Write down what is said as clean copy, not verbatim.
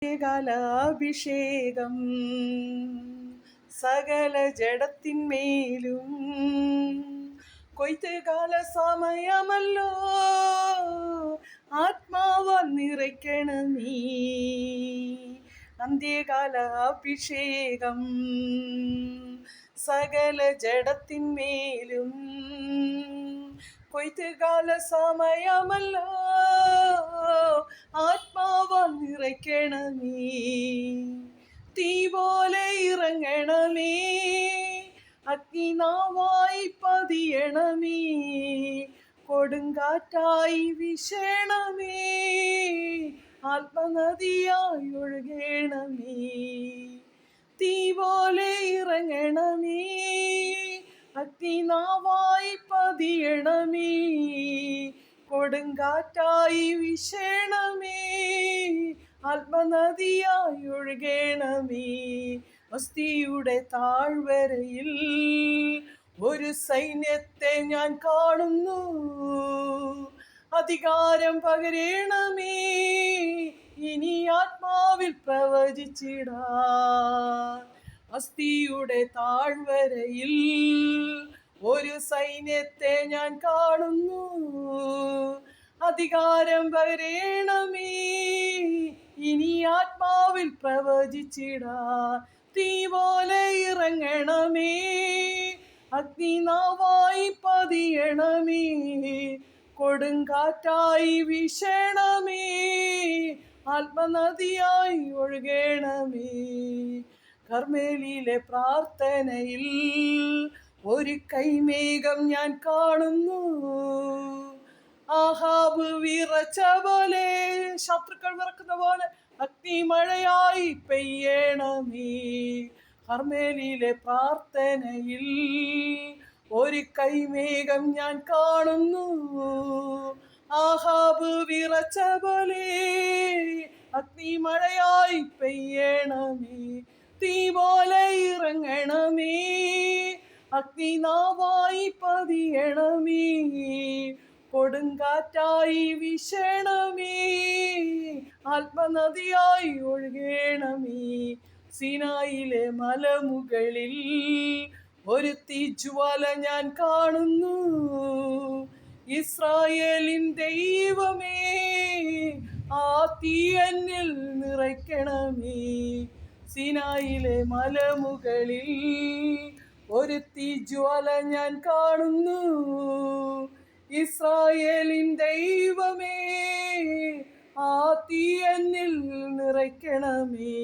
കാലാഭിഷേകം സകല ജഡത്തിന്മേലും കൊയ്ത്തുകാല സമയമല്ലോ ആത്മാവ് നിറയ്ക്കണം നീ അന്ത്യകാല അഭിഷേകം സകല ജഡത്തിന്മേലും കൊയ്ത്തുകാല സമയമല്ലോ ആത്മാവ് നിറയ്ക്കണമേ തീ പോലെ ഇറങ്ങണമേ അഗ്നിനാവായി പതിയണമേ കൊടുങ്കാറ്റായി വിശേണമേ ആത്മനദിയായി ഒഴുകണമേ തീ പോലെ ഇറങ്ങണമേ അഗ്നിനാവായി പതിയണമേ കൊടുങ്കാറ്റായി വിശേണമേ ആത്മനദിയായി ഒഴുകണമേ അസ്ഥിയുടെ താഴ്വരയിൽ ഒരു സൈന്യത്തെ ഞാൻ കാണുന്നു അധികാരം പകരണമേ ഇനി ആത്മാവിൽ പ്രവചിച്ചിടാ അസ്ഥിയുടെ താഴ്വരയിൽ ഒരു സൈന്യത്തെ ഞാൻ കാണുന്നു അധികാരം പകരണമേ ഇനി ആത്മാവിൽ പ്രവചിച്ചിടാ തീ പോലെ ഇറങ്ങണമേ അഗ്നിനാവായി പതിയണമേ കൊടുങ്കാറ്റായി വീശണമേ ആത്മനദിയായി ഒഴുകണമേ കർമ്മേലിയിലെ പ്രാർത്ഥനയിൽ ഒരു കൈമേഘം ഞാൻ കാണുന്നു ആഹാബ് വിറച്ച പോലെ ശത്രുക്കൾ വിറക്കുന്ന പോലെ അഗ്നിമഴയായി പെയ്യണമേ കർമ്മേലിയിലെ പ്രാർത്ഥനയിൽ ഒരു കൈമേഘം ഞാൻ കാണുന്നു ആഹാബ് വിറച്ച പോലെ അഗ്നിമഴയായി പെയ്യണമേ തീ പോലെ ഇറങ്ങണമേ അഗ്നിനാവായി പതിയണമേ കൊടുങ്കാറ്റായി വിശേണമേ ആത്മനദിയായി ഒഴുകണമേ സീനായിലെ മലമുകളിൽ ഒരു തീജ്വാല ഞാൻ കാണുന്നു ഇസ്രായേലിൻ ദൈവമേ ആ തീ എന്നിൽ നിറയ്ക്കണമേ സീനായിലെ മലമുകളിൽ ഒരു തീജ്വാല ഞാൻ കാണുന്നു ഇസ്രായേലിൻ ദൈവമേ ആ തീ എന്നിൽ നിറയ്ക്കണമേ.